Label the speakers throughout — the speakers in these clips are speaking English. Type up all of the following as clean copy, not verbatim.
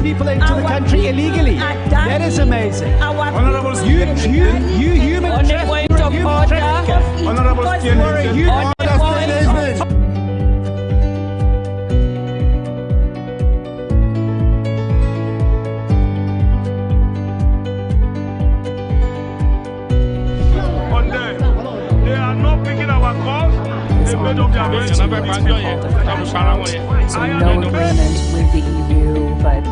Speaker 1: people into the country illegally. That is amazing.
Speaker 2: Honorable
Speaker 1: You human trafficker.
Speaker 2: Honorable they are not picking our calls. They made up their minds.
Speaker 3: So no agreement with the EU, but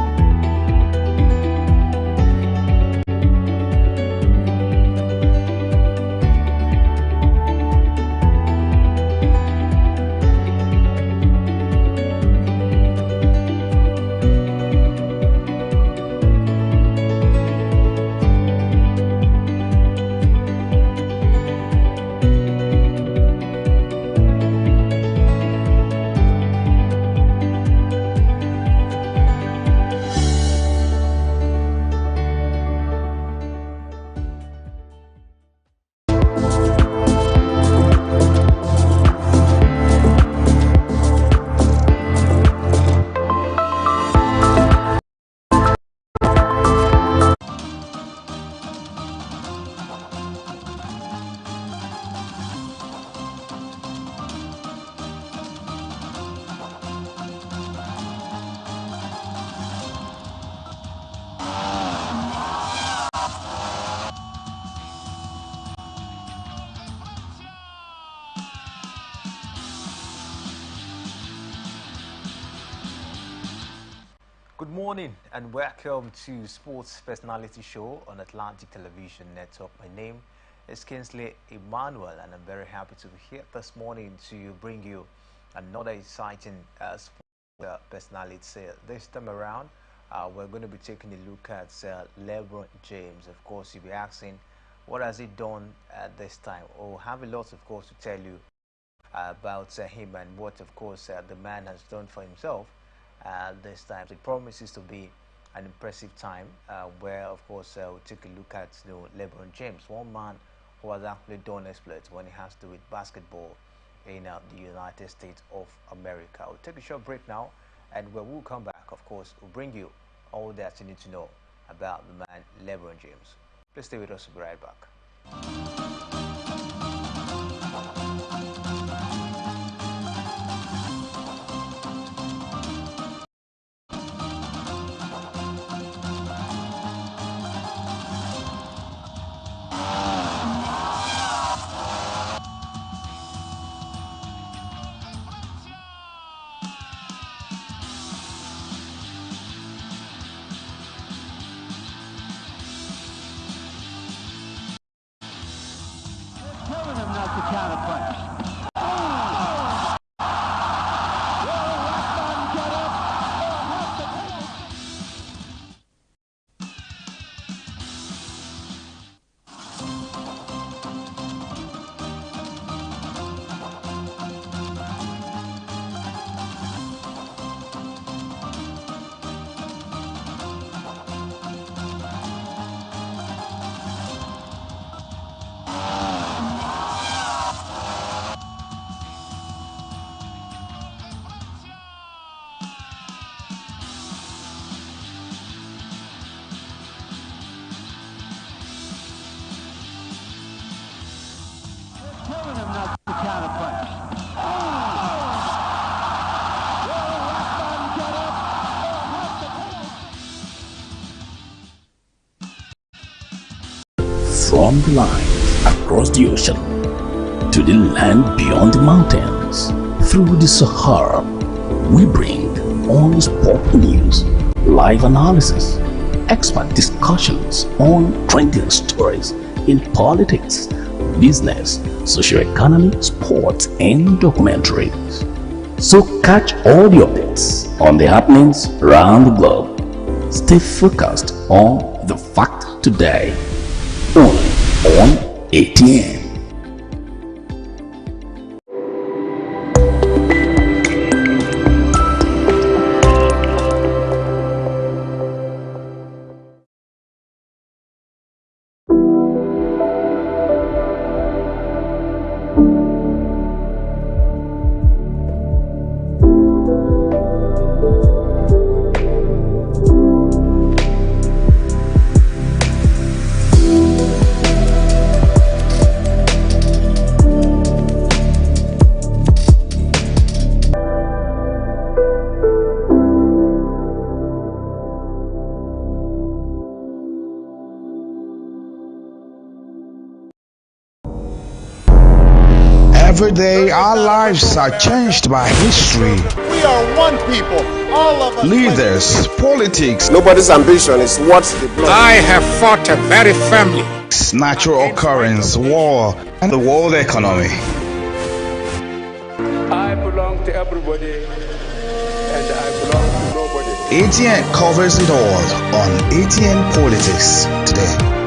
Speaker 4: Good morning and welcome to Sports Personality Show on Atlantic Television Network. My name is Kingsley Emmanuel and I'm very happy to be here this morning to bring you another exciting sports personality. This time around, we're going to be taking a look at LeBron James. Of course, you'll be asking, what has he done this time? We'll have a lot, of course, to tell you about him and what, of course, the man has done for himself. This time it promises to be an impressive time where of course we'll take a look at LeBron James, one man who has actually done exploits when it has to do with basketball in the United States of America. We'll take a short break now, and when we'll come back, of course, we'll bring you all that you need to know about the man LeBron James. Please stay with us. We'll be right back.
Speaker 1: Telling him not to counterpunch. Telling him not to counterpunch.
Speaker 5: From the line across the ocean to the land beyond the mountains, through the Sahara, we bring all sport news, live analysis, expert discussions on trending stories in politics, business, socio-economy, sports, and documentaries. So catch all the updates on the happenings around the globe. Stay focused on the fact today, only on ATN.
Speaker 6: Every day, our lives are changed by history.
Speaker 7: We are one people, all of us.
Speaker 6: Leaders, politics,
Speaker 7: Nobody's ambition is what they blow.
Speaker 8: I have fought very firmly.
Speaker 6: natural occurrence, war, and the world economy.
Speaker 9: I belong to everybody and I belong to nobody.
Speaker 6: ATN covers it all on ATN Politics today.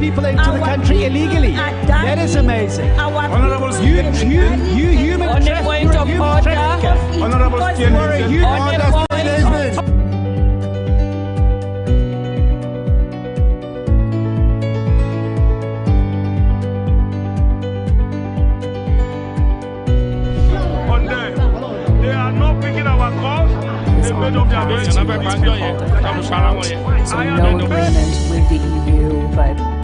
Speaker 1: People into the country illegally. That is amazing.
Speaker 2: Honorable
Speaker 1: You human
Speaker 3: On the point of order.
Speaker 2: Honorable
Speaker 1: You are a human
Speaker 3: On the
Speaker 1: trafficker.
Speaker 2: on them. They are not picking our calls. They made up their minds.
Speaker 3: So no agreement with the EU, but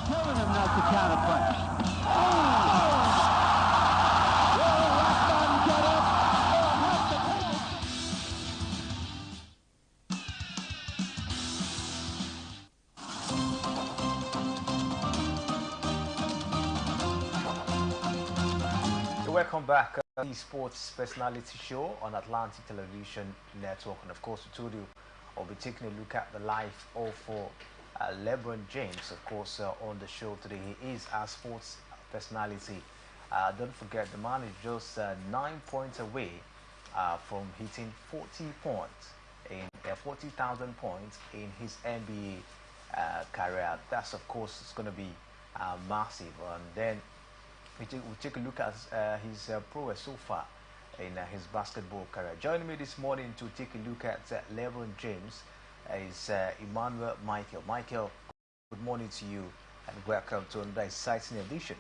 Speaker 1: Telling him not to counterpunch.
Speaker 4: Welcome back to the Sports Personality Show on Atlantic Television Network. And of course, we told you I'll be taking a look at the life of LeBron James, of course, on the show today. He is our sports personality. Don't forget, the man is just 9 points away from hitting 40 points in 40,000 points in his NBA career. That's, of course, it's going to be massive. And then we take a look at his prowess so far in his basketball career. Joining me this morning to take a look at LeBron James is Emmanuel Michael. Michael, good morning to you and welcome to another exciting edition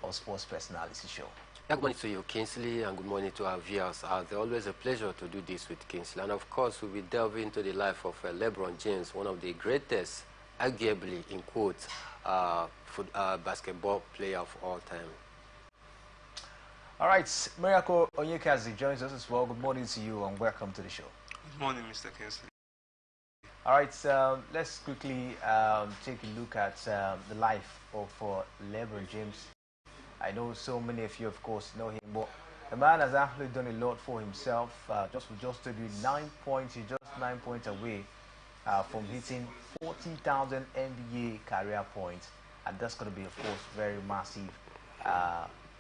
Speaker 4: of Sports Personality Show.
Speaker 10: Good morning to you, Kingsley, and good morning to our viewers. It's always a pleasure to do this with Kingsley. And of course, we'll be delving into the life of LeBron James, one of the greatest, arguably, in quotes, basketball player of all time.
Speaker 4: All right, Miracle Onyekazi joins us as well. Good morning to you and welcome to the show.
Speaker 11: Good morning, Mr. Kingsley.
Speaker 4: All right, let's quickly take a look at the life of LeBron James. I know so many of you, of course, know him, but the man has actually done a lot for himself. Just to do 9 points, he's just 9 points away from hitting 40,000 NBA career points, and that's going to be, of course, very massive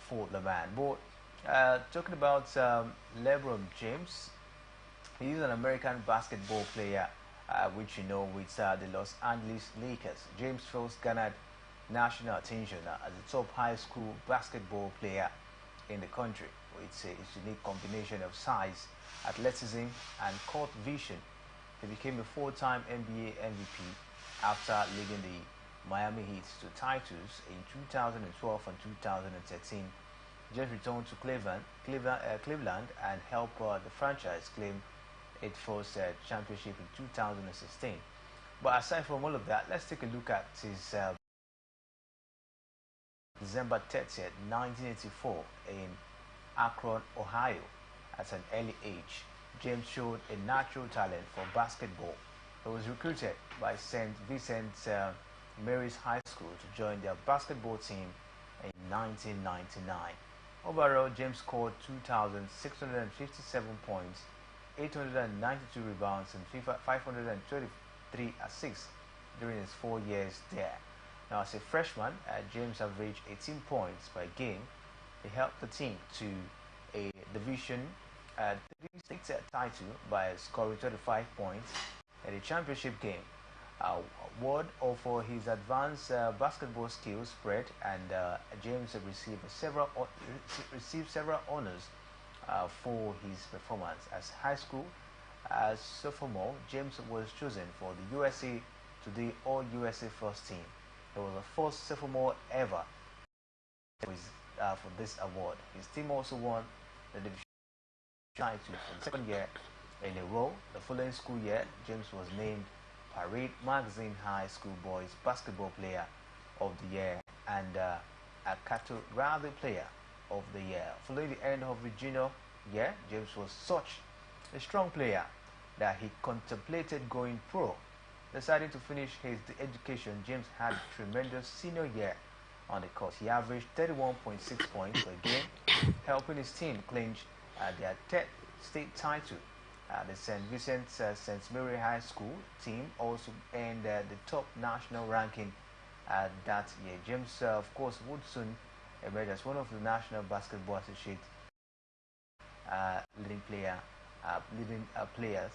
Speaker 4: for the man. But talking about LeBron James, he's an American basketball player, which you know with the Los Angeles Lakers. James first garnered national attention as a top high school basketball player in the country. It's a unique combination of size, athleticism, and court vision. He became a four-time NBA MVP after leading the Miami Heat to titles in 2012 and 2013. James returned to Cleveland and helped the franchise claim its first championship in 2016. But aside from all of that, let's take a look at his December 30th, 1984 in Akron, Ohio. At an early age, James showed a natural talent for basketball. He was recruited by St. Vincent Mary's High School to join their basketball team in 1999. Overall, James scored 2,657 points, 892 rebounds, and 533 assists during his 4 years there. Now, as a freshman, James averaged 18 points per game. He helped the team to a Division III title by scoring 35 points in the championship game. Word of his advanced basketball skills spread, and James received several honors for his performance. As high school sophomore, James was chosen for the USA Today All-USA First Team. He was the first sophomore ever for this award. His team also won the division title for the second year in a row. The following school year, James was named Parade Magazine High School Boys Basketball Player of the Year and Akato Rally Player of the Year. Following the end of the junior year, James was such a strong player that he contemplated going pro. Deciding to finish his education, James had a tremendous senior year on the court. He averaged 31.6 points per game, helping his team clinch their 10th state title. The St. Vincent St. Mary High School team also earned the top national ranking that year. James, of course, would soon emerge as one of the National Basketball Association leading players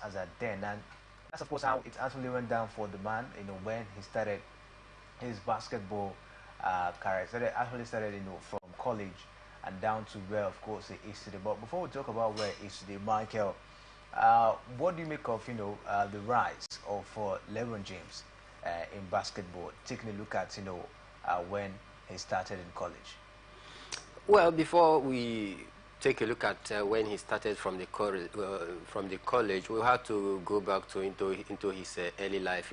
Speaker 4: as at then. And that's, of course, how it actually went down for the man, when he started his basketball career. Actually started, from college and down to where, of course, he is today. But before we talk about where he is today, Michael, what do you make of, the rise of LeBron James in basketball, taking a look at, when he started in college?
Speaker 10: Well, before we take a look at when he started from the college, we'll have to go back into his early life.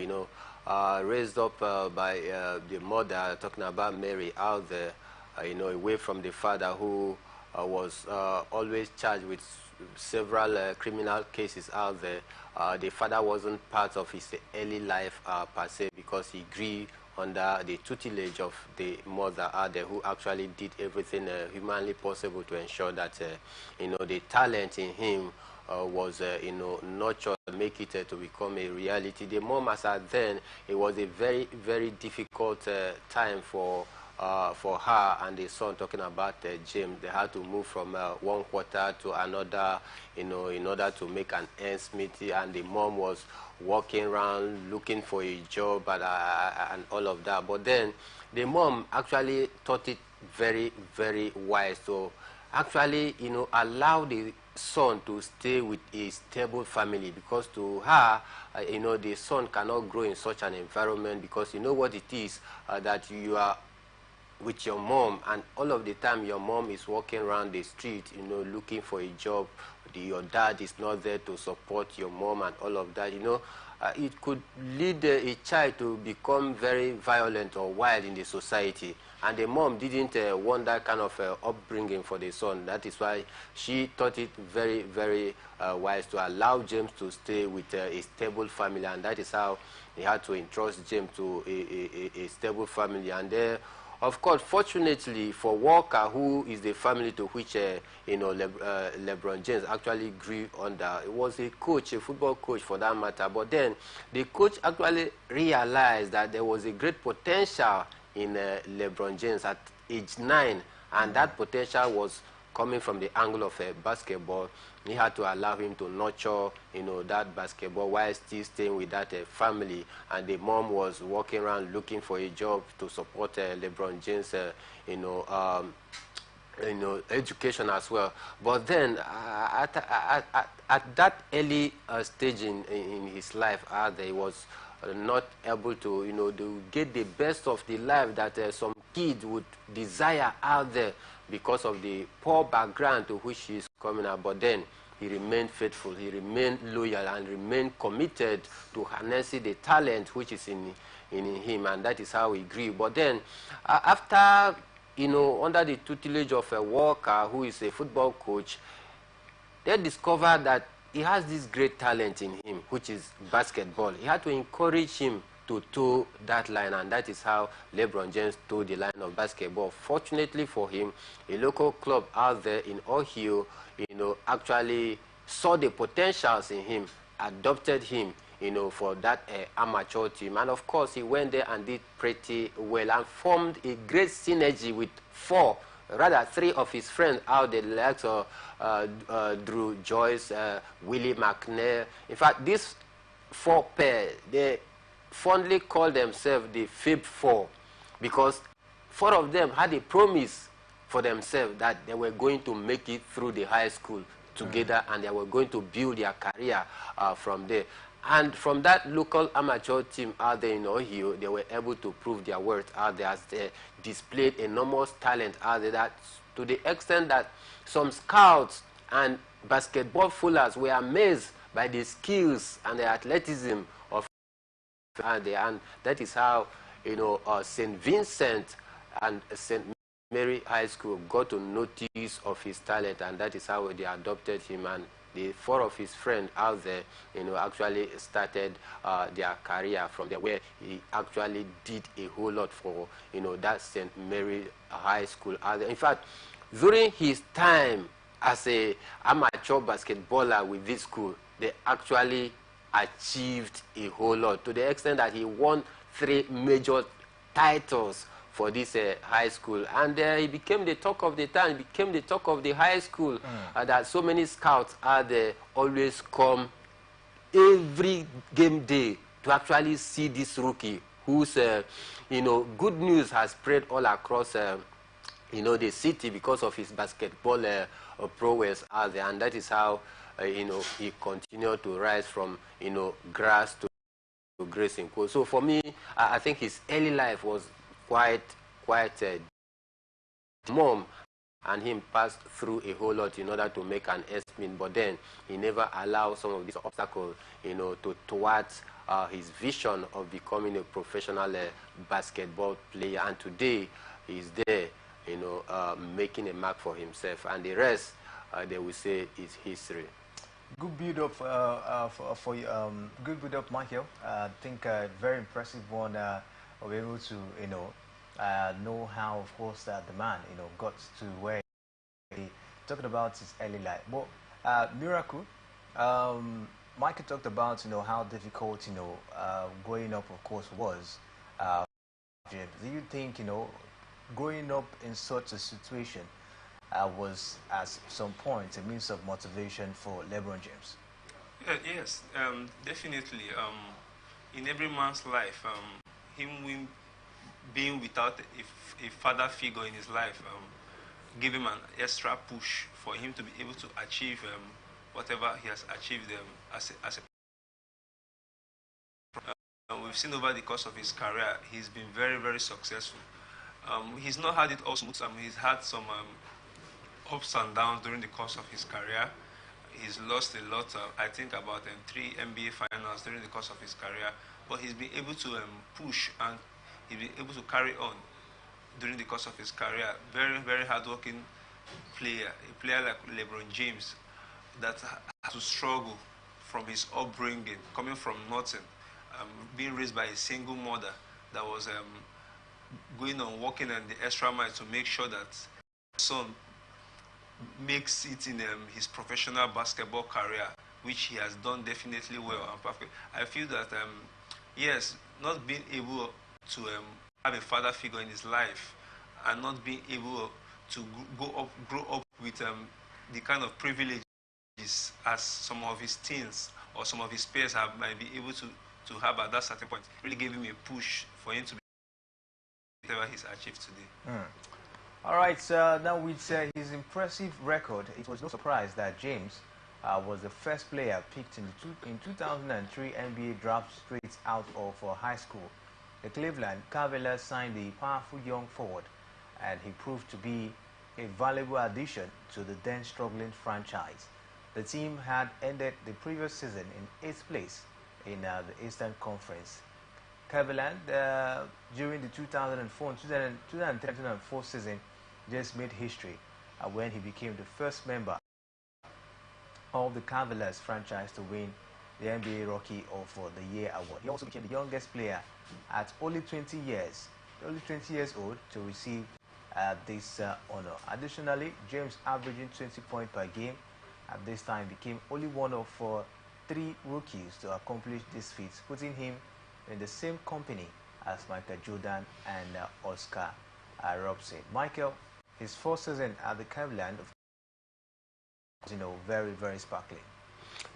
Speaker 10: Raised up by the mother, talking about Mary out there, away from the father who was always charged with several criminal cases out there. The father wasn't part of his early life per se, because he grew under the tutelage of the mother out there, who actually did everything humanly possible to ensure that the talent in him was, nurtured, make it to become a reality. The mom, as at then, it was a very, very difficult time for her and the son, talking about James. They had to move from one quarter to another, in order to make an ends meet, and the mom was walking around looking for a job and all of that. But then the mom actually thought it very, very wise to actually, allow the son to stay with a stable family, because to her, the son cannot grow in such an environment, because you know what it is, that you are with your mom, and all of the time your mom is walking around the street, looking for a job. Your dad is not there to support your mom and all of that. It could lead a child to become very violent or wild in the society. And the mom didn't want that kind of upbringing for the son. That is why she thought it very, very wise to allow James to stay with a stable family, and that is how he had to entrust James to a stable family. And of course, fortunately for Walker, who is the family to which LeBron James actually grew under, it was a coach, a football coach for that matter. But then the coach actually realized that there was a great potential in LeBron James at age 9, and that potential was coming from the angle of basketball. He had to allow him to nurture, that basketball while still staying with that family. And the mom was walking around looking for a job to support LeBron James, education as well. But then at that early stage in his life, he was not able to, to get the best of the life that some kids would desire out there, because of the poor background to which he is coming out. But then he remained faithful, he remained loyal, and remained committed to harnessing the talent which is in him, and that is how he grew. But then after, under the tutelage of a Walker, who is a football coach, they discovered that he has this great talent in him, which is basketball. He had to encourage him to toe that line, and that is how LeBron James towed the line of basketball. Fortunately for him, a local club out there in Ohio, actually saw the potentials in him, adopted him, for that amateur team. And of course, he went there and did pretty well and formed a great synergy with three of his friends out there, like Drew Joyce, Willie McNair. In fact, these 4 pair, they fondly call themselves the Fib Four, because 4 of them had a promise for themselves that they were going to make it through the high school together, and they were going to build their career from there. And from that local amateur team out there in Ohio, they were able to prove their worth out there, as they displayed enormous talent out there, that to the extent that some scouts and basketball foolers were amazed by the skills and the athleticism of and that is how St. Vincent and St. Mary High School got to notice of his talent, and that is how they adopted him. And the 4 of his friends out there, actually started their career from there, where he actually did a whole lot for, that St. Mary High School out there. In fact, during his time as a amateur basketballer with this school, they actually achieved a whole lot, to the extent that he won 3 major titles for this high school, and he became the talk of the town, he became the talk of the high school, that so many scouts are there always come every game day to actually see this rookie, whose good news has spread all across the city because of his basketball prowess out there. And that is how he continued to rise from grass to grace in quote. So for me, I think his early life was quite mom and him passed through a whole lot in order to make an estimate, but then he never allowed some of these obstacles towards his vision of becoming a professional basketball player. And today he's there making a mark for himself, and the rest they will say is history.
Speaker 4: Good build up for you. Good build up, Michael. I think very impressive one. Of able to know how, of course, that the man got to where he talking about his early life. But Miracle, Michael talked about, how difficult, growing up, of course, was. James, do you think, growing up in such a situation was, at some point, a means of motivation for LeBron James?
Speaker 11: Yes, definitely. In every man's life, being without a father figure in his life give him an extra push for him to be able to achieve whatever he has achieved as a we've seen over the course of his career, he's been very, very successful. He's not had it all smooth. He's had some ups and downs during the course of his career. He's lost a lot, I think about 3 NBA finals during the course of his career, but he's been able to push, and he's been able to carry on during the course of his career. Very, very hardworking player, a player like LeBron James that had to struggle from his upbringing, coming from nothing, being raised by a single mother that was going on working on the extra mile to make sure that his son makes it in his professional basketball career, which he has done definitely well and perfect. I feel that, yes, not being able to have a father figure in his life and not being able to grow up with the kind of privileges as some of his teens or some of his peers might be able to have at that certain point, really gave him a push for him to be whatever he's achieved today.
Speaker 4: All right, now with his impressive record, it was no surprise that James was the first player picked in 2003 NBA draft straight out of high school. The Cleveland Cavaliers signed the powerful young forward, and he proved to be a valuable addition to the then struggling franchise. The team had ended the previous season in 8th place in the Eastern Conference. Cleveland, during the 2003-2004 season, just made history when he became the first member of the Cavaliers franchise to win the NBA Rookie of the Year award. He also became the youngest player at only 20 years old to receive this honor. Additionally, James, averaging 20 points per game at this time, became only one of 3 rookies to accomplish this feat, putting him in the same company as Michael Jordan and Oscar Robertson. Michael, his first season at the Cleveland, very, very sparkling.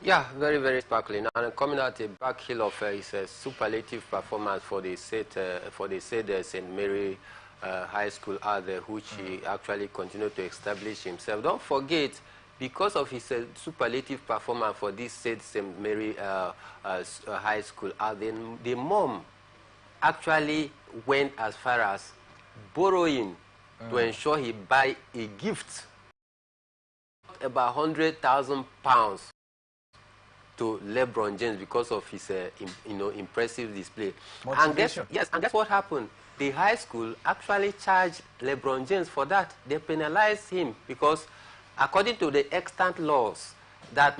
Speaker 10: Yeah, very, very sparkling. And coming out the back heel of his superlative performance for the said St. Mary High School out there, which he actually continued to establish himself. Don't forget, because of his superlative performance for this said St. Mary High School out there, the mom actually went as far as borrowing to ensure he buy a gift about £100,000 to LeBron James because of his impressive display. And guess what happened? The high school actually charged LeBron James for that. They penalized him because, according to the extant laws, that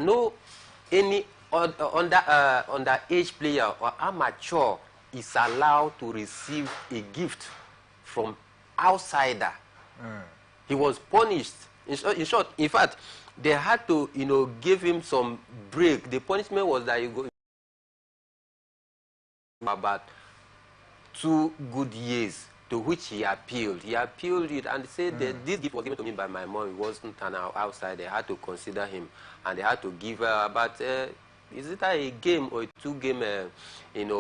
Speaker 10: any underage player or amateur is allowed to receive a gift from outsider. He was punished. In short, in fact, they had to, give him some break. The punishment was that you go about 2 good years, to which he appealed. He appealed it and said that this gift was given to me by my mom. It wasn't an outside. They had to consider him, and they had to give about is it a game or a 2-game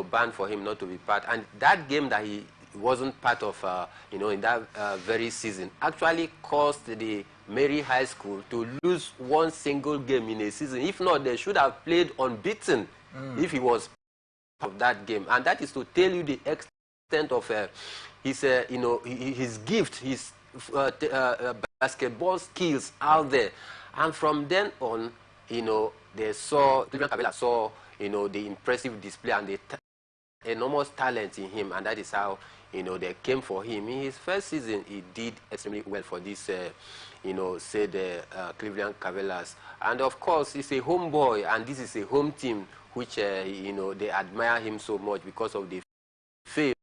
Speaker 10: ban for him not to be part. And that game that he wasn't part of, in that very season, actually caused the Mary High School to lose 1 single game in a season. If not, they should have played unbeaten if he was part of that game. And that is to tell you the extent of his gift, his basketball skills out there. And from then on, they saw, Cleveland Cavaliers saw, the impressive display and the enormous talent in him, and that is how they came for him. In his first season, he did extremely well for this, Cleveland Cavaliers. And of course, he's a homeboy, and this is a home team, which they admire him so much because of the fame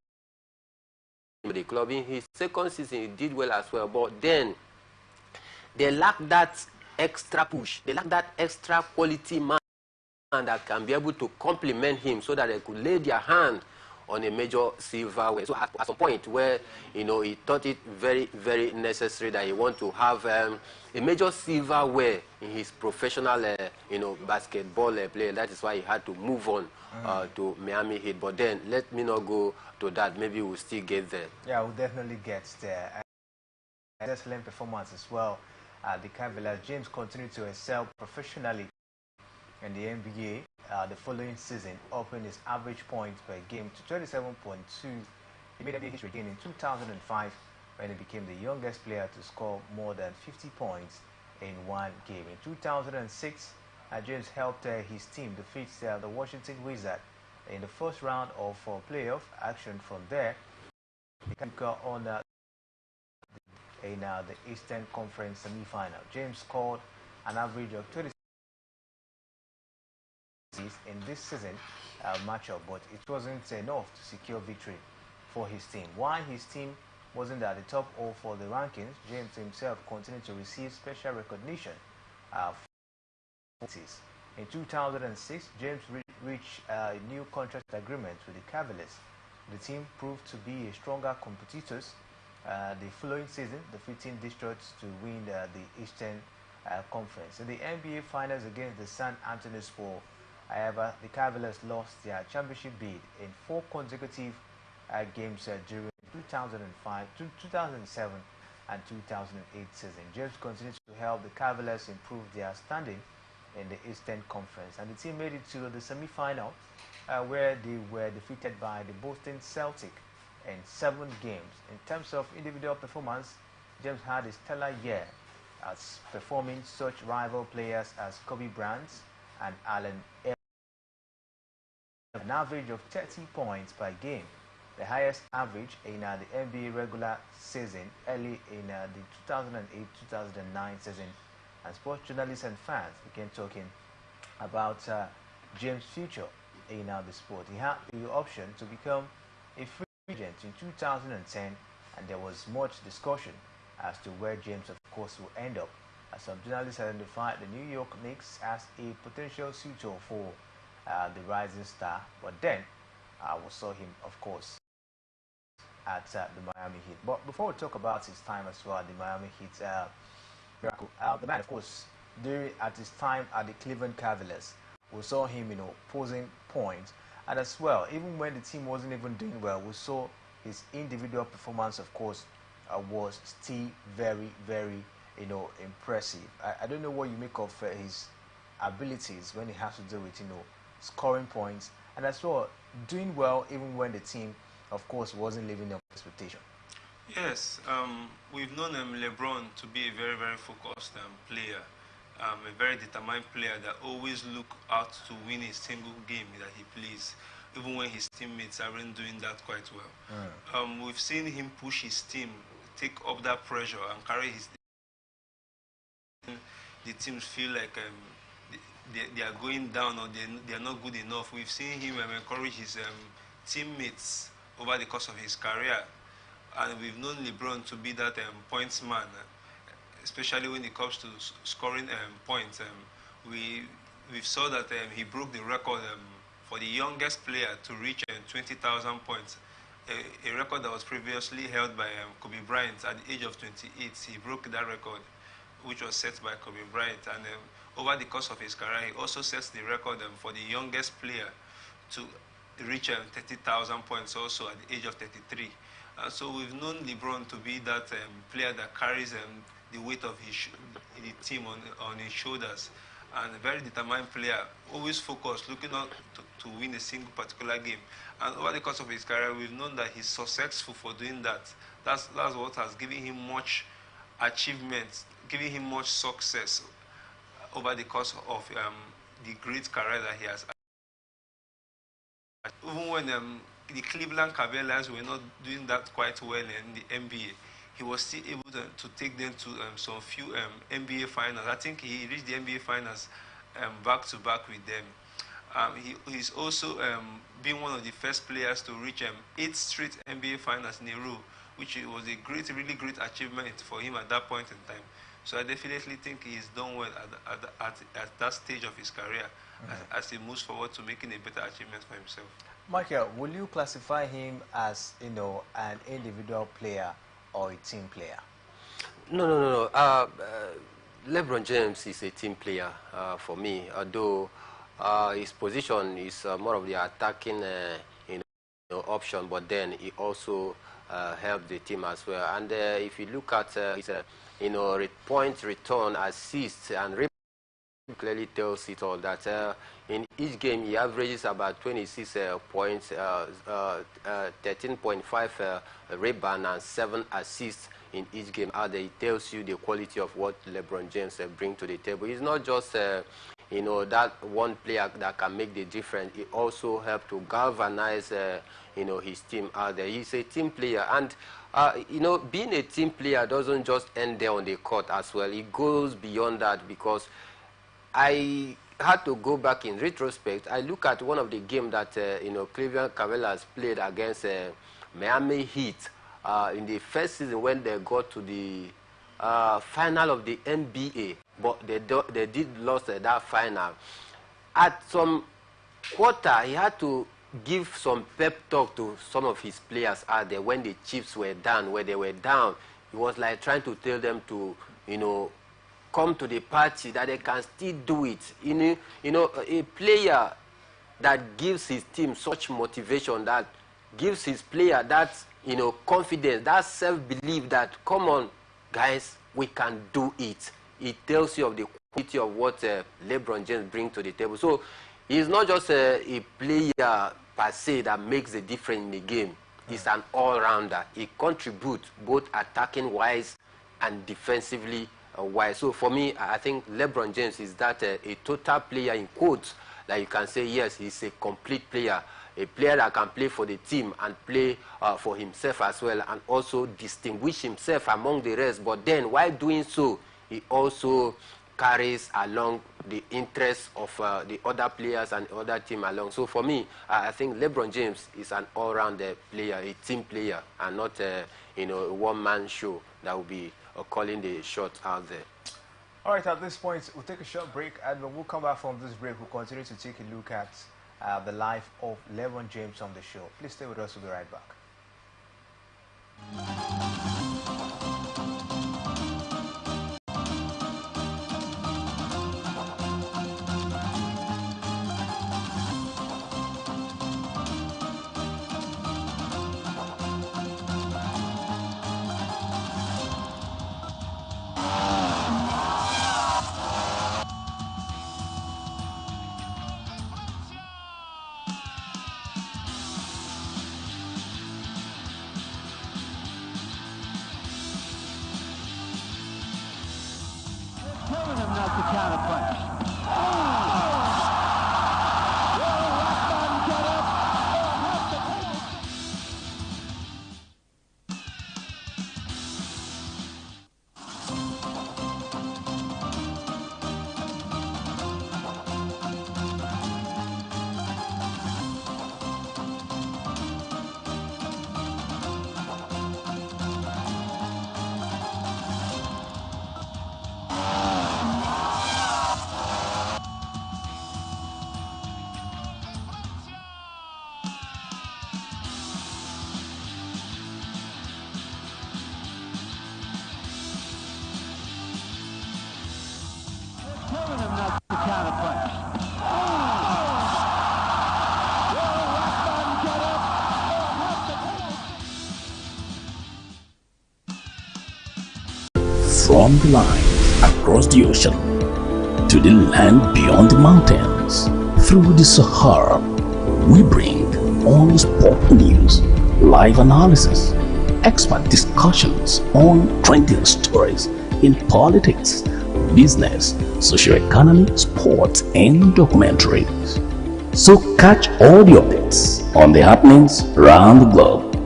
Speaker 10: of the club. In his second season, he did well as well, but then they lacked that extra push. They lacked that extra quality man that can be able to complement him so that they could lay their hand on a major silverware. So at some point where, you know, he thought it very, very necessary that he want to have a major silverware in his professional, you know, basketball play. That is why he had to move on to Miami Heat. But then let me not go to that. Maybe we'll still get there.
Speaker 4: Yeah, we'll definitely get there. Excellent performance as well. The Cavaliers, James continued to excel professionally in the NBA. The following season, upping his average points per game to 27.2. He made NBA history again in 2005 when he became the youngest player to score more than 50 points in one game. In 2006, James helped his team defeat the Washington Wizards in the first round of playoff action. From there, he got on in the Eastern Conference semi-final. James scored an average of 26 in this season matchup, but it wasn't enough to secure victory for his team. While his team wasn't at the top of for the rankings, James himself continued to receive special recognition. In 2006, James reached a new contract agreement with the Cavaliers. The team proved to be a stronger competitors the following season, defeating Detroit to win the Eastern Conference. In the NBA Finals against the San Antonio Spurs, however, the Cavaliers lost their championship bid in 4 consecutive games during 2005, 2007 and 2008 season. James continued to help the Cavaliers improve their standing in the Eastern Conference, and the team made it to the semi-final where they were defeated by the Boston Celtics in 7 games. In terms of individual performance, James had a stellar year as performing such rival players as Kobe Bryant and Allen Iverson. An average of 30 points per game, the highest average in the NBA regular season early in the 2008-2009 season. And sports journalists and fans began talking about James' future in the sport. He had the option to become a free agent in 2010, and there was much discussion as to where James, of course, will end up. As some journalists identified the New York Knicks as a potential suitor for the rising star, but then we saw him, of course, at the Miami Heat. But before we talk about his time as well at the Miami Heat, the man, of course, at his time at the Cleveland Cavaliers, we saw him, you know, posing points, and as well, even when the team wasn't even doing well, we saw his individual performance, of course, was still very, very, you know, impressive. I don't know what you make of his abilities when it has to do with, you know, scoring points, and as well doing well even when the team, of course, wasn't living up to expectation.
Speaker 11: Yes, we've known LeBron to be a very, very focused player, a very determined player that always look out to win a single game that he plays, even when his teammates aren't doing that quite well. We've seen him push his team, take up that pressure and carry his team. The teams feel like they are going down or they are not good enough. We've seen him encourage his teammates over the course of his career. And we've known LeBron to be that points man, especially when it comes to scoring points. We saw that he broke the record for the youngest player to reach 20,000 points, a record that was previously held by Kobe Bryant at the age of 28. He broke that record, which was set by Kobe Bryant. And over the course of his career, he also sets the record for the youngest player to reach 30,000 points also at the age of 33. So we've known LeBron to be that player that carries the weight of the team on his shoulders, and a very determined player, always focused, looking out to win a single particular game. And over the course of his career, we've known that he's successful for doing that. That's what has given him much achievement, giving him much success over the course of the great career that he has. Even when the Cleveland Cavaliers were not doing that quite well in the NBA, he was still able to take them to some few NBA finals. I think he reached the NBA finals back-to-back with them. He's also been one of the first players to reach 8 straight NBA finals in a row, which was a really great achievement for him at that point in time. So I definitely think he's done well at that stage of his career as he moves forward to making a better achievement for himself.
Speaker 4: Michael, will you classify him as, an individual player or a team player?
Speaker 10: No. LeBron James is a team player for me, although his position is more of the attacking option, but then he also helped the team as well. And if you look at his point, return, assist, and rebound, clearly tells it all that in each game he averages about 26 points, 13.5 rebound, and 7 assists in each game. Out there, it tells you the quality of what LeBron James brings to the table. He's not just that one player that can make the difference. He also helped to galvanize his team out there. He's a team player, and being a team player doesn't just end there on the court as well. It goes beyond that, because I had to go back in retrospect. I look at one of the games that Cleveland Cavaliers played against Miami Heat in the first season when they got to the final of the NBA, but they did lose that final. At some quarter, he had to give some pep talk to some of his players out there when the Chiefs were down, where they were down. He was like trying to tell them to, come to the party, that they can still do it. A player that gives his team such motivation, that gives his player that confidence, that self-belief, that come on guys, we can do it. It tells you of the quality of what LeBron James brings to the table. So he's not just a player per se that makes a difference in the game. He's an all-rounder. He contributes both attacking-wise and defensively wise. So for me, I think LeBron James is that a total player in quotes, that you can say, yes, he's a complete player. A player that can play for the team and play for himself as well, and also distinguish himself among the rest. But then, while doing so, he also carries along the interests of the other players and the other team along. So for me, I think LeBron James is an all-round player, a team player, and not a one-man show that will be calling the shots out there.
Speaker 4: All right, at this point, we'll take a short break, and when we'll come back from this break, we'll continue to take a look at the life of LeBron James on the show. Please stay with us. We'll be right back.
Speaker 1: Telling him not to counterpunch. Telling him not to counterpunch.
Speaker 5: From the line across the ocean to the land beyond the mountains, through the Sahara, we bring all sport news, live analysis, expert discussions on trending stories in politics, business, socio-economy, sports, and documentaries. So catch all the updates on the happenings around the globe.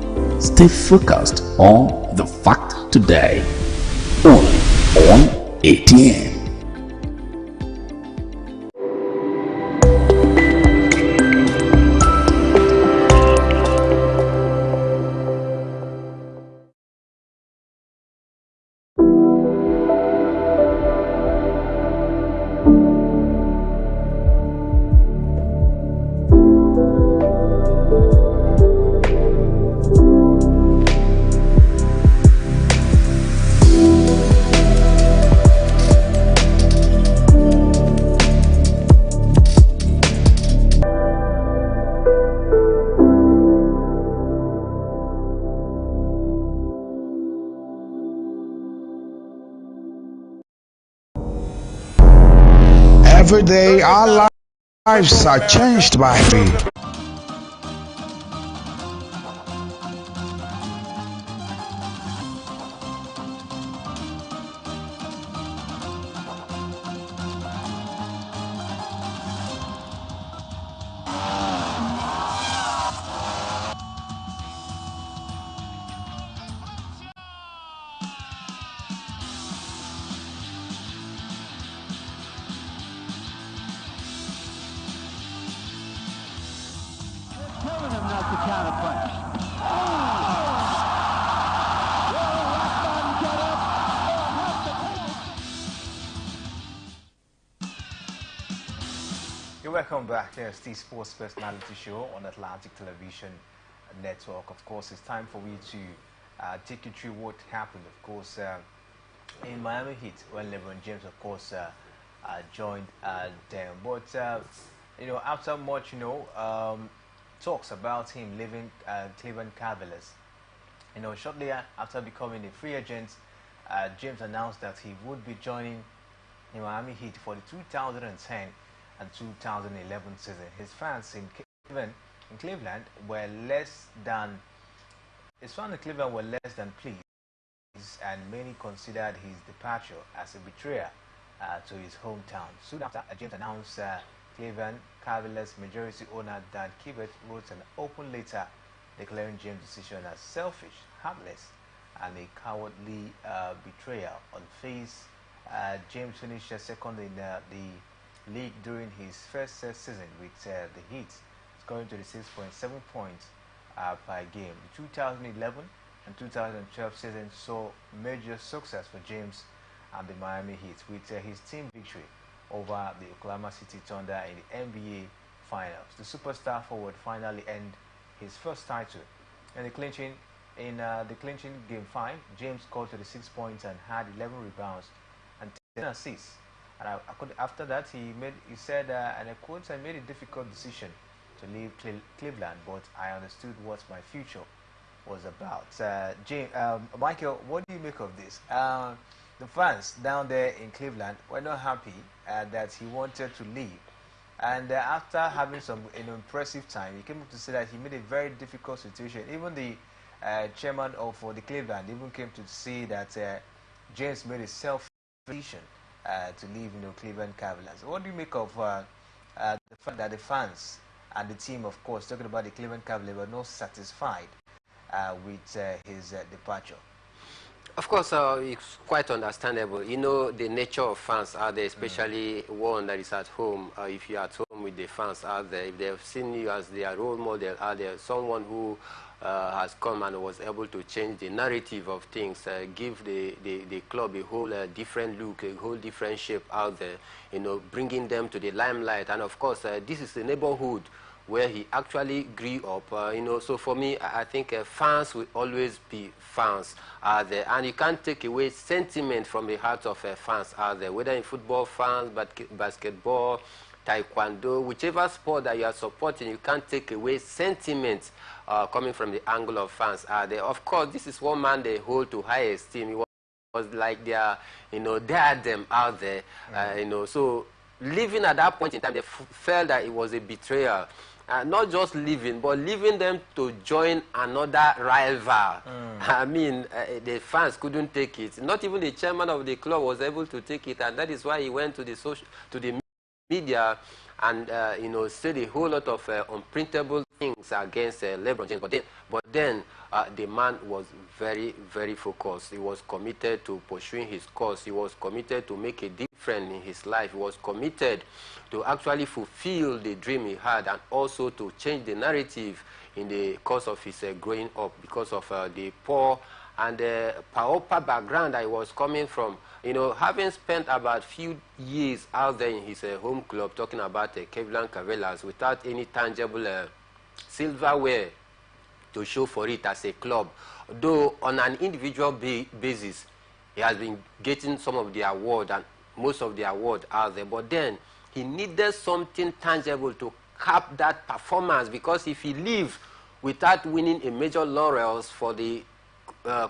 Speaker 5: Stay focused on the fact today, only on ATN.
Speaker 6: Every day our lives are changed by faith.
Speaker 1: Telling him not to counterpunch.
Speaker 4: You're welcome back. It's the Sports Personality Show on Atlantic Television Network. Of course, it's time for me to take you through what happened, of course, in Miami Heat when LeBron James, of course, joined them. But, you know, after much, talks about him leaving Cleveland Cavaliers, you know, shortly after becoming a free agent, James announced that he would be joining the Miami Heat for the 2010 and 2011 season. His fans in Cleveland were less than pleased, and many considered his departure as a betrayal to his hometown. Soon after, James announced Cleveland Cavaliers majority owner Dan Kibbert wrote an open letter declaring James' decision as selfish, heartless, and a cowardly betrayal. On face, James finished second in the league during his first season with the Heat, scoring 26.7 points per game. The 2011 and 2012 season saw major success for James and the Miami Heat, with his team victory over the Oklahoma City Thunder in the NBA Finals. The superstar forward finally earned his first title. In the clinching Game 5, James scored 36 points and had 11 rebounds and 10 assists. And after that, he said, and I quote, "I made a difficult decision to leave Cleveland, but I understood what my future was about." Michael, what do you make of this? The fans down there in Cleveland were not happy that he wanted to leave. And after having some impressive time, he came up to say that he made a very difficult situation. Even the chairman of the Cleveland even came to see that James made a selfish decision to leave Cleveland Cavaliers. What do you make of the fact that the fans and the team, of course, talking about the Cleveland Cavaliers, were not satisfied with his departure?
Speaker 10: Of course, it's quite understandable. You know, the nature of fans out there, especially one that is at home. If you're at home with the fans out there, if they've seen you as their role model out there, someone who has come and was able to change the narrative of things, give the club a whole different look, a whole different shape out there, bringing them to the limelight. And of course, this is the neighborhood where he actually grew up, so for me, I think fans will always be fans out there, and you can't take away sentiment from the hearts of fans out there, whether in football fans, basketball, taekwondo, whichever sport that you are supporting, you can't take away sentiment coming from the angle of fans out there. Of course, this is one man they hold to high esteem. He was like their, diadem out there, so living at that point in time, they felt that it was a betrayal. Not just leaving, but leaving them to join another rival. I mean, the fans couldn't take it. Not even the chairman of the club was able to take it, and that is why he went to the media and said a whole lot of unprintable things against LeBron James. But then the man was very, very focused. He was committed to pursuing his cause. He was committed to make a difference in his life. He was committed to actually fulfill the dream he had, and also to change the narrative in the course of his growing up, because of the poor and pauper background that he was coming from. Having spent about few years out there in his home club, talking about Cleveland Cavaliers, without any tangible silverware to show for it as a club, though on an individual basis, he has been getting some of the award and most of the award out there, but then he needed something tangible to cap that performance, because if he leaves without winning a major laurels for the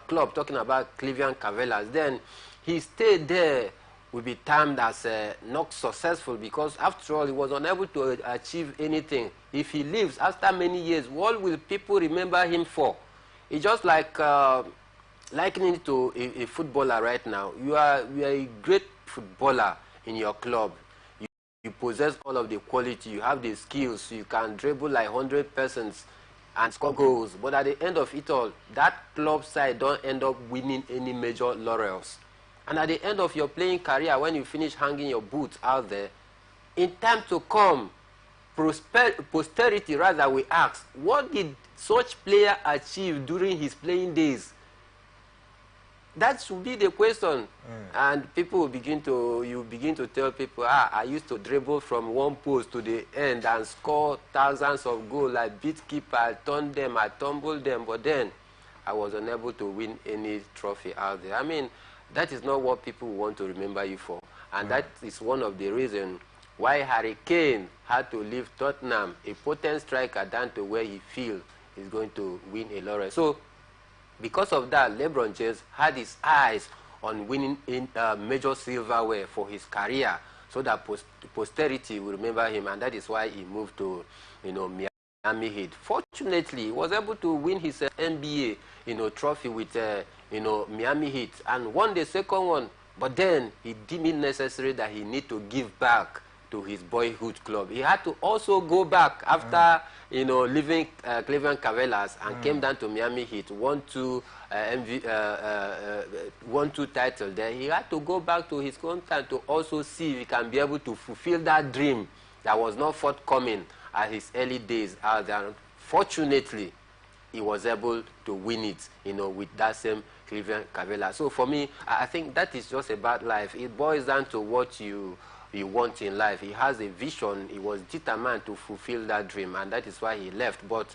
Speaker 10: club, talking about Cleveland Cavaliers, then he stayed there will be termed as not successful, because after all he was unable to achieve anything. If he leaves after many years, what will people remember him for? It's just like likening it to a footballer right now. You are a great footballer in your club. You possess all of the quality, you have the skills, you can dribble like 100 persons and score goals. But at the end of it all, that club side don't end up winning any major laurels. And at the end of your playing career, when you finish hanging your boots out there, in time to come, posterity rather will ask, what did such player achieve during his playing days? That should be the question. And people will begin to tell people, I used to dribble from one post to the end and score thousands of goals. I beat keeper, I turned them, I tumbled them, but then I was unable to win any trophy out there. I mean, that is not what people want to remember you for. And that is one of the reasons why Harry Kane had to leave Tottenham, a potent striker, down to where he feels he's going to win a laurel. So, because of that, LeBron James had his eyes on winning major silverware for his career, so that posterity will remember him, and that is why he moved to, Miami Heat. Fortunately, he was able to win his NBA, trophy with, Miami Heat, and won the second one. But then he deemed it necessary that he need to give back to his boyhood club. He had to also go back after, leaving Cleveland Cavaliers and came down to Miami Heat, won two titles there. He had to go back to his hometown to also see if he can be able to fulfill that dream that was not forthcoming at his early days out there. Fortunately, he was able to win it, with that same Cleveland Cavaliers. So for me, I think that is just about life. It boils down to what you want in life. He has a vision. He was determined to fulfill that dream, and that is why he left. But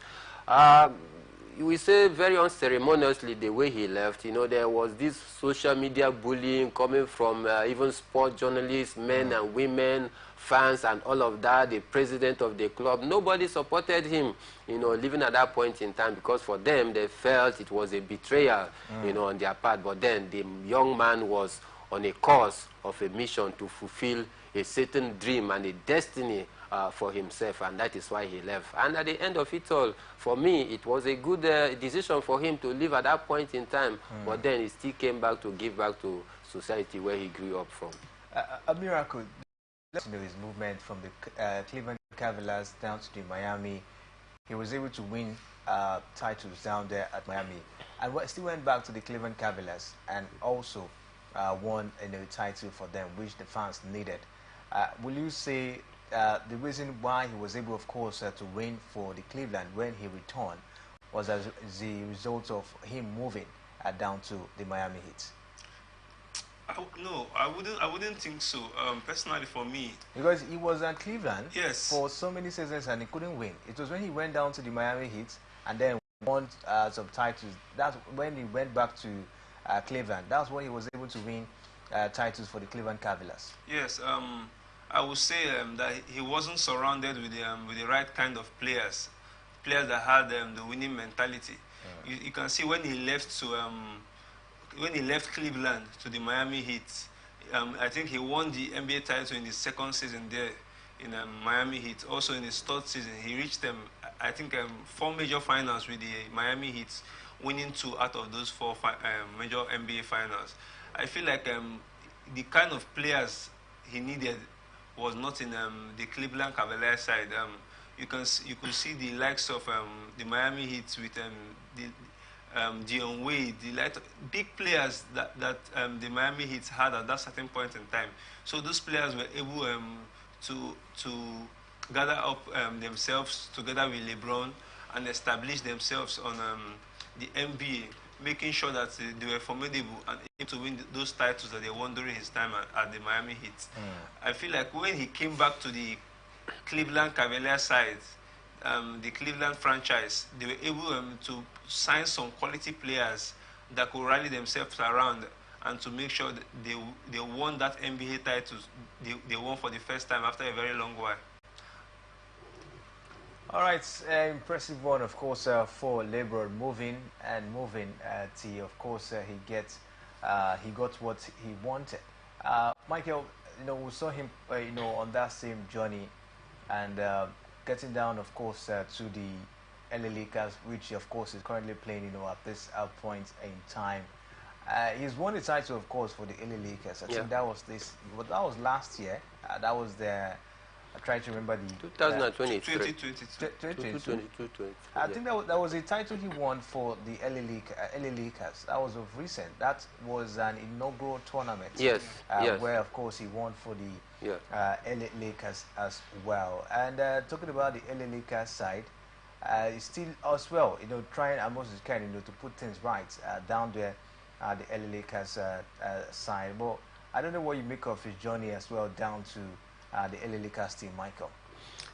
Speaker 10: we say very unceremoniously the way he left. There was this social media bullying coming from even sport journalists, men and women, fans, and all of that. The president of the club, nobody supported him, leaving at that point in time, because for them they felt it was a betrayal, on their part. But then the young man was on a course of a mission to fulfill a certain dream and a destiny for himself, and that is why he left. And at the end of it all, for me, it was a good decision for him to leave at that point in time, but then he still came back to give back to society where he grew up from.
Speaker 4: A miracle. Let's know his movement from the Cleveland Cavaliers down to the Miami. He was able to win titles down there at Miami, and still went back to the Cleveland Cavaliers and also won a title for them, which the fans needed. Will you say the reason why he was able, of course, to win for the Cleveland when he returned was as the result of him moving down to the Miami Heat?
Speaker 11: No, I wouldn't think so. Personally, for me,
Speaker 4: because he was at Cleveland,
Speaker 11: yes,
Speaker 4: for so many seasons and he couldn't win. It was when he went down to the Miami Heat and then won some titles. That's when he went back to Cleveland. That's when he was able to win titles for the Cleveland Cavaliers.
Speaker 11: Yes, I would say that he wasn't surrounded with the right kind of players that had the winning mentality. You can see when he left Cleveland to the Miami Heat, I think he won the NBA title in his second season there in Miami Heat. Also in his third season, he reached I think 4 major finals with the Miami Heat, winning 2 out of those 4 major NBA finals. I feel like the kind of players he needed was not in the Cleveland Cavaliers side. You could see the likes of the Miami Heat with Dion Wade, big players that the Miami Heat had at that certain point in time. So those players were able to gather up themselves together with LeBron and establish themselves on the NBA, making sure that they were formidable and able to win those titles that they won during his time at the Miami Heat. I feel like when he came back to the Cleveland Cavaliers side, the Cleveland franchise, they were able to sign some quality players that could rally themselves around and to make sure that they won that NBA titles they won for the first time after a very long while.
Speaker 4: All right, impressive one, of course, for LeBron, moving till, of course, he got what he wanted Michael, we saw him, on that same journey, and getting down, of course, to the LA Lakers, which, of course, is currently playing, at this point in time. He's won the title, of course, for the LA Lakers. I think that was last year. That was the. I try to remember the
Speaker 10: 2023.
Speaker 4: 2022. I think that was a title he won for the LA Lakers. That was of recent. That was an inaugural tournament.
Speaker 10: Yes.
Speaker 4: Where of course he won for the LA Lakers as well. And talking about the LA Lakers side, he's still as well, trying as much as he can, to put things right down there at the LA Lakers side. But I don't know what you make of his journey as well down to the LA Lakers team, Michael.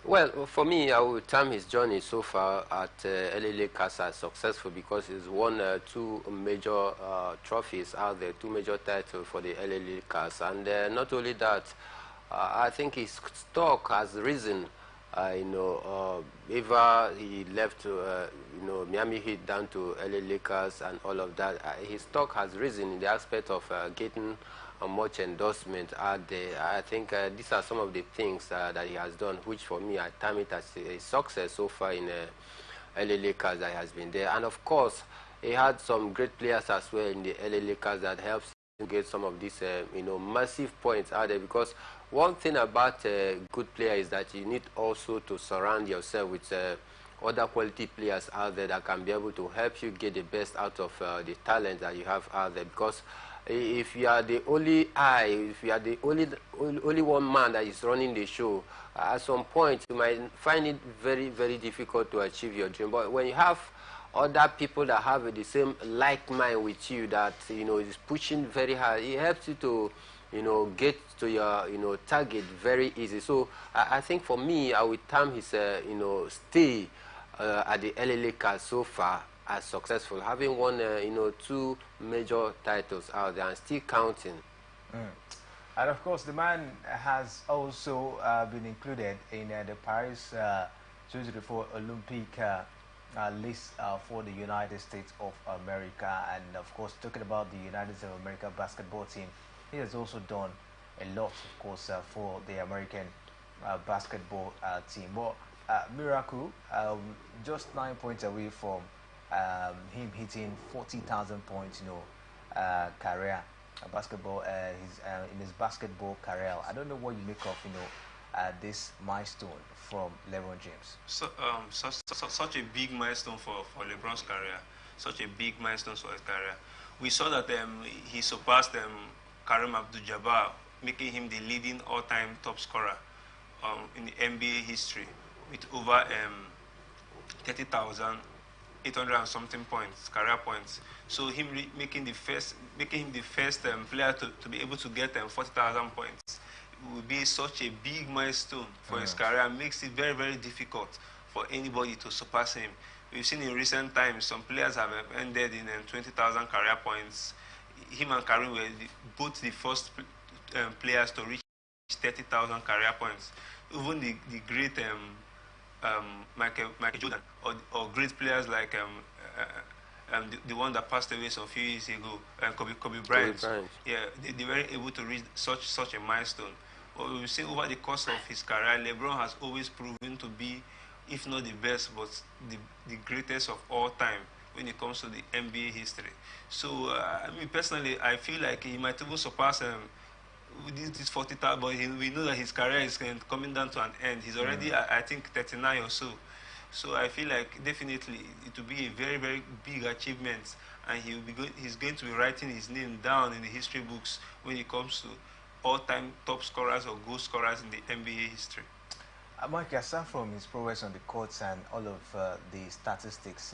Speaker 10: Well, for me, I would term his journey so far at LA Lakers as successful because he's won 2 major trophies out there, 2 major titles for the LA Lakers. And not only that, I think his stock has risen. Ever he left, Miami Heat down to LA Lakers and all of that, his stock has risen in the aspect of getting much endorsement out there. I think these are some of the things that he has done, which for me I term it as a success so far in LA Lakers that has been there. And of course, he had some great players as well in the LA Lakers that helps him get some of these, massive points out there. Because one thing about a good player is that you need also to surround yourself with other quality players out there that can be able to help you get the best out of the talent that you have out there. Because if you are the only if you are the only one man that is running the show, at some point you might find it very, very difficult to achieve your dream. But when you have other people that have the same like mind with you, that is pushing very hard, it helps you to get to your target very easy. So I think for me, I would term his stay at the LA Lakers so far as successful, having won 2 major titles out there and still counting.
Speaker 4: And of course, the man has also been included in the Paris 2024 Olympic list for the United States of America. And of course, talking about the United States of America basketball team, he has also done a lot, of course, for the American basketball team. But Miracle, just 9 points away from him hitting 40,000 points, career basketball. In his basketball career. I don't know what you make of, this milestone from LeBron James.
Speaker 11: So, such a big milestone for LeBron's career. Such a big milestone for his career. We saw that he surpassed Kareem Abdul-Jabbar, making him the leading all-time top scorer in the NBA history with over 30,800 and something points, career points. So him making him the first player to be able to get 40,000 points will be such a big milestone for his career, and makes it very, very difficult for anybody to surpass him. We've seen in recent times some players have ended in 20,000 career points. Him and Kareem were both the first players to reach 30,000 career points. Even the great Michael Jordan or great players like the one that passed away some few years ago, Kobe Bryant. Yeah, they were able to reach such a milestone. But we've seen over the course of his career, LeBron has always proven to be, if not the best, but the greatest of all time when it comes to the NBA history. So, I mean, personally, I feel like he might even surpass this 40,000, but we know that his career is coming down to an end. He's already, I think, 39 or so. So I feel like definitely it will be a very, very big achievement, and he's going to be writing his name down in the history books when it comes to all-time top scorers or goal scorers in the NBA history.
Speaker 4: Mike, aside from his progress on the courts and all of the statistics,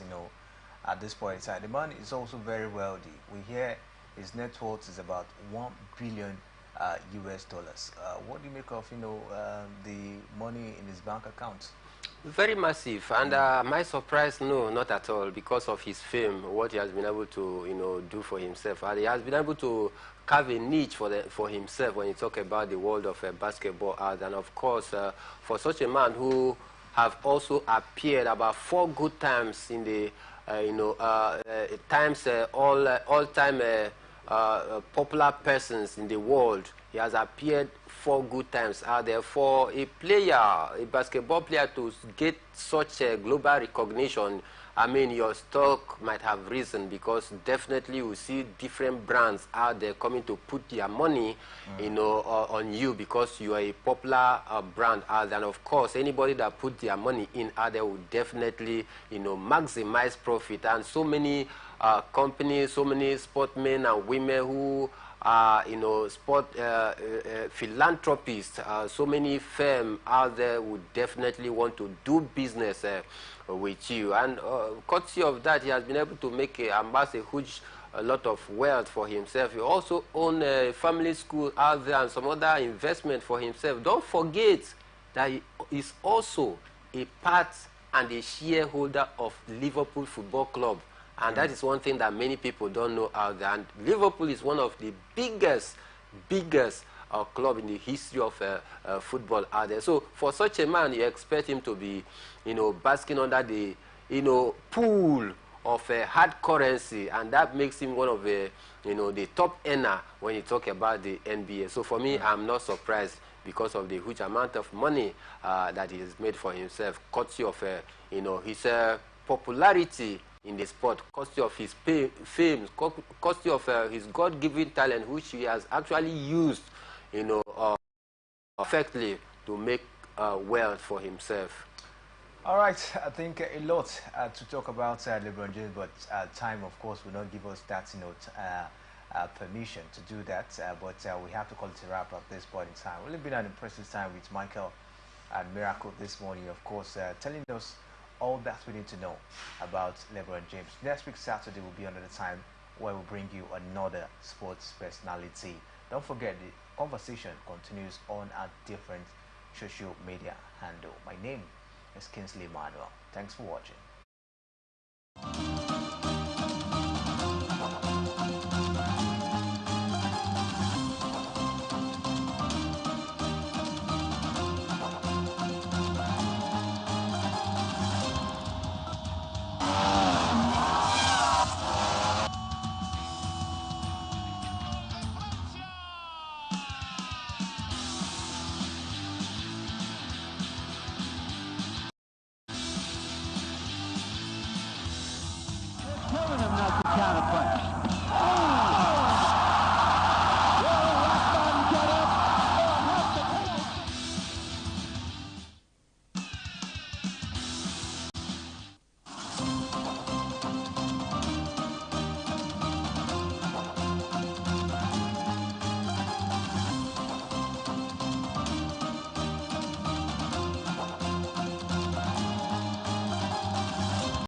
Speaker 4: at this point in time, the man is also very wealthy. We hear his net worth is about $1 billion US dollars. What do you make of, the money in his bank account?
Speaker 10: Very massive, and my surprise, no, not at all, because of his fame, what he has been able to, do for himself. And he has been able to carve a niche for himself when you talk about the world of basketball art. And of course, for such a man who have also appeared about 4 good times in the, all-time popular persons in the world. He has appeared 4 good times out there. For a player, a basketball player, to get such a global recognition, I mean, your stock might have risen, because definitely you see different brands out there coming to put their money, you know, on you, because you are a popular brand out there. And of course, anybody that put their money in out there will definitely, you know, maximize profit. And so many companies, so many sportsmen and women who are, you know, philanthropists, so many firms out there would definitely want to do business with you. And courtesy of that, he has been able to amass a huge lot of wealth for himself. He also owns a family school out there and some other investment for himself. Don't forget that he is also a part and a shareholder of Liverpool Football Club. And that is one thing that many people don't know out there. And Liverpool is one of the biggest club in the history of football out there. So for such a man, you expect him to be, you know, basking under the, you know, pool of hard currency, and that makes him one of the, you know, the top earner when you talk about the NBA. So for me, I'm not surprised because of the huge amount of money that he has made for himself, courtesy of, you know, his popularity in the sport, courtesy of his fame, courtesy of his God-given talent, which he has actually used, you know, perfectly to make wealth for himself.
Speaker 4: All right, I think a lot to talk about LeBron James, but time, of course, will not give us that, you know, permission to do that. But we have to call it a wrap at this point in time. Really been an impressive time with Michael and Miracle this morning, of course, telling us all that we need to know about LeBron James. Next week, Saturday, will be another time where we'll bring you another sports personality. Don't forget, the conversation continues on our different social media handle. My name is Kingsley Manuel. Thanks for watching.